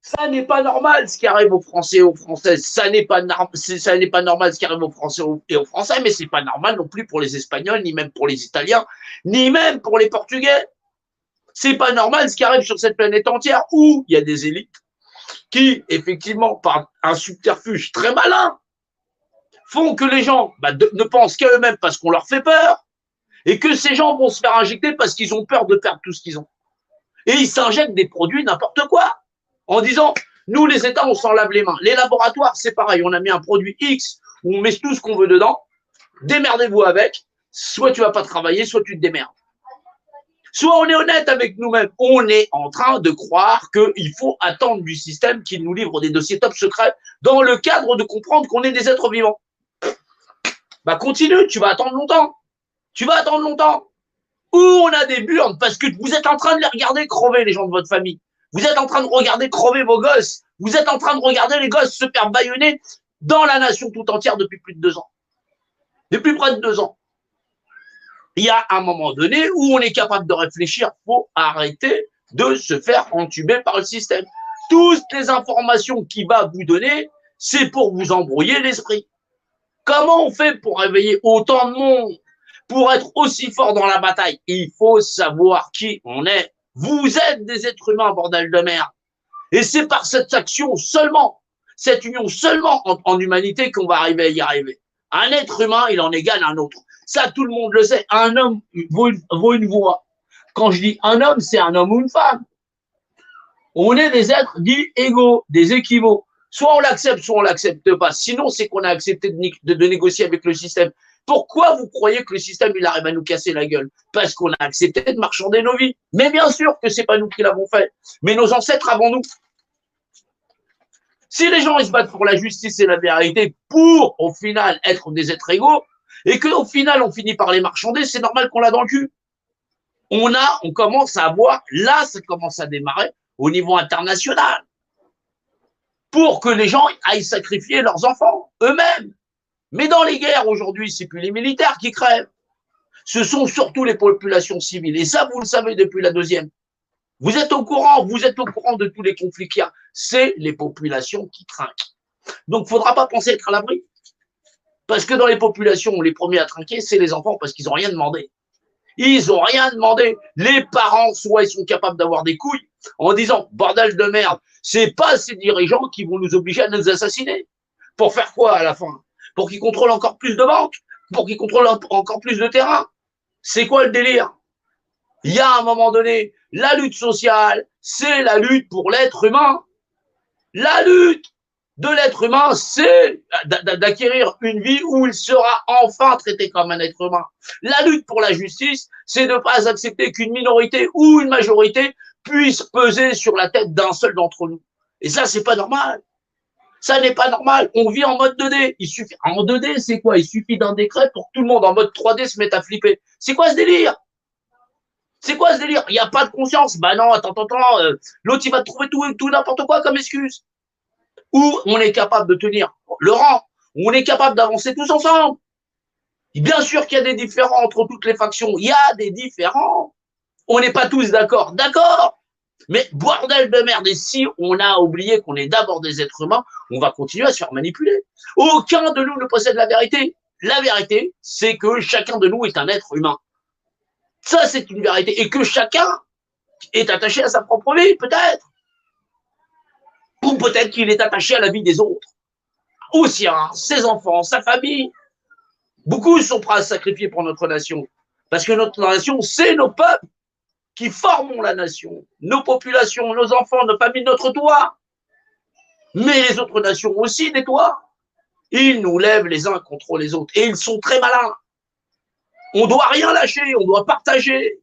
Ça n'est pas normal ce qui arrive aux Français et aux Françaises. Ça n'est pas normal ce qui arrive aux Français et aux Français, mais c'est pas normal non plus pour les Espagnols, ni même pour les Italiens, ni même pour les Portugais. C'est pas normal ce qui arrive sur cette planète entière où il y a des élites qui, effectivement, par un subterfuge très malin, font que les gens ne pensent qu'à eux-mêmes parce qu'on leur fait peur et que ces gens vont se faire injecter parce qu'ils ont peur de perdre tout ce qu'ils ont. Et ils s'injectent des produits n'importe quoi en disant nous, les États, on s'en lave les mains. Les laboratoires, c'est pareil. On a mis un produit X où on met tout ce qu'on veut dedans. Démerdez-vous avec. Soit tu vas pas travailler, soit tu te démerdes. Soit on est honnête avec nous-mêmes. On est en train de croire qu'il faut attendre du système qu'il nous livre des dossiers top secrets dans le cadre de comprendre qu'on est des êtres vivants. Bah continue, tu vas attendre longtemps. Tu vas attendre longtemps. Ou on a des burnes parce que vous êtes en train de les regarder crever, les gens de votre famille. Vous êtes en train de regarder crever vos gosses. Vous êtes en train de regarder les gosses se faire bâillonner dans la nation tout entière depuis plus de 2 ans. Depuis près de 2 ans. Il y a un moment donné où on est capable de réfléchir. Il faut arrêter de se faire entuber par le système. Toutes les informations qu'il va vous donner, c'est pour vous embrouiller l'esprit. Comment on fait pour réveiller autant de monde, pour être aussi fort dans la bataille? Il faut savoir qui on est. Vous êtes des êtres humains, bordel de merde. Et c'est par cette action seulement, cette union seulement en humanité qu'on va arriver à y arriver. Un être humain, il en égale un autre. Ça, tout le monde le sait. Un homme vaut une voix. Quand je dis un homme, c'est un homme ou une femme. On est des êtres dits égaux, des équivaux. Soit on l'accepte, soit on l'accepte pas. Sinon, c'est qu'on a accepté de négocier avec le système. Pourquoi vous croyez que le système, il arrive à nous casser la gueule? Parce qu'on a accepté de marchander nos vies. Mais bien sûr que c'est pas nous qui l'avons fait. Mais nos ancêtres avant nous. Si les gens, ils se battent pour la justice et la vérité pour, au final, être des êtres égaux, et qu'au final, on finit par les marchander, c'est normal qu'on l'a dans le cul. On commence à avoir, là, ça commence à démarrer au niveau international. Pour que les gens aillent sacrifier leurs enfants, eux-mêmes. Mais dans les guerres, aujourd'hui, c'est plus les militaires qui crèvent. Ce sont surtout les populations civiles. Et ça, vous le savez depuis la deuxième. Vous êtes au courant de tous les conflits qu'il y a. C'est les populations qui trinquent. Donc, il ne faudra pas penser être à l'abri. Parce que dans les populations, les premiers à trinquer, c'est les enfants parce qu'ils n'ont rien demandé. Ils n'ont rien demandé. Les parents, soit ils sont capables d'avoir des couilles en disant, bordel de merde, c'est pas ces dirigeants qui vont nous obliger à nous assassiner. Pour faire quoi à la fin? Pour qu'ils contrôlent encore plus de banques? Pour qu'ils contrôlent encore plus de terrain? C'est quoi le délire? Il y a un moment donné, la lutte sociale, c'est la lutte pour l'être humain. La lutte de l'être humain, c'est d'acquérir une vie où il sera enfin traité comme un être humain. La lutte pour la justice, c'est de ne pas accepter qu'une minorité ou une majorité puisse peser sur la tête d'un seul d'entre nous. Et ça, c'est pas normal. Ça n'est pas normal. On vit en mode 2D. En 2D, c'est quoi? Il suffit d'un décret pour que tout le monde en mode 3D se mette à flipper. C'est quoi ce délire? C'est quoi ce délire? Il n'y a pas de conscience. Bah non, attends. L'autre, il va te trouver tout n'importe quoi comme excuse. Où on est capable de tenir le rang, où on est capable d'avancer tous ensemble. Et bien sûr qu'il y a des différends entre toutes les factions. Il y a des différends. On n'est pas tous d'accord. D'accord. Mais bordel de merde, et si on a oublié qu'on est d'abord des êtres humains, on va continuer à se faire manipuler. Aucun de nous ne possède la vérité. La vérité, c'est que chacun de nous est un être humain. Ça, c'est une vérité. Et que chacun est attaché à sa propre vie, peut-être. Ou peut-être qu'il est attaché à la vie des autres. Ou sien, ses enfants, sa famille. Beaucoup sont prêts à se sacrifier pour notre nation. Parce que notre nation, c'est nos peuples qui formons la nation, nos populations, nos enfants, nos familles, notre toit. Mais les autres nations aussi des toits. Ils nous lèvent les uns contre les autres. Et ils sont très malins. On ne doit rien lâcher, on doit partager.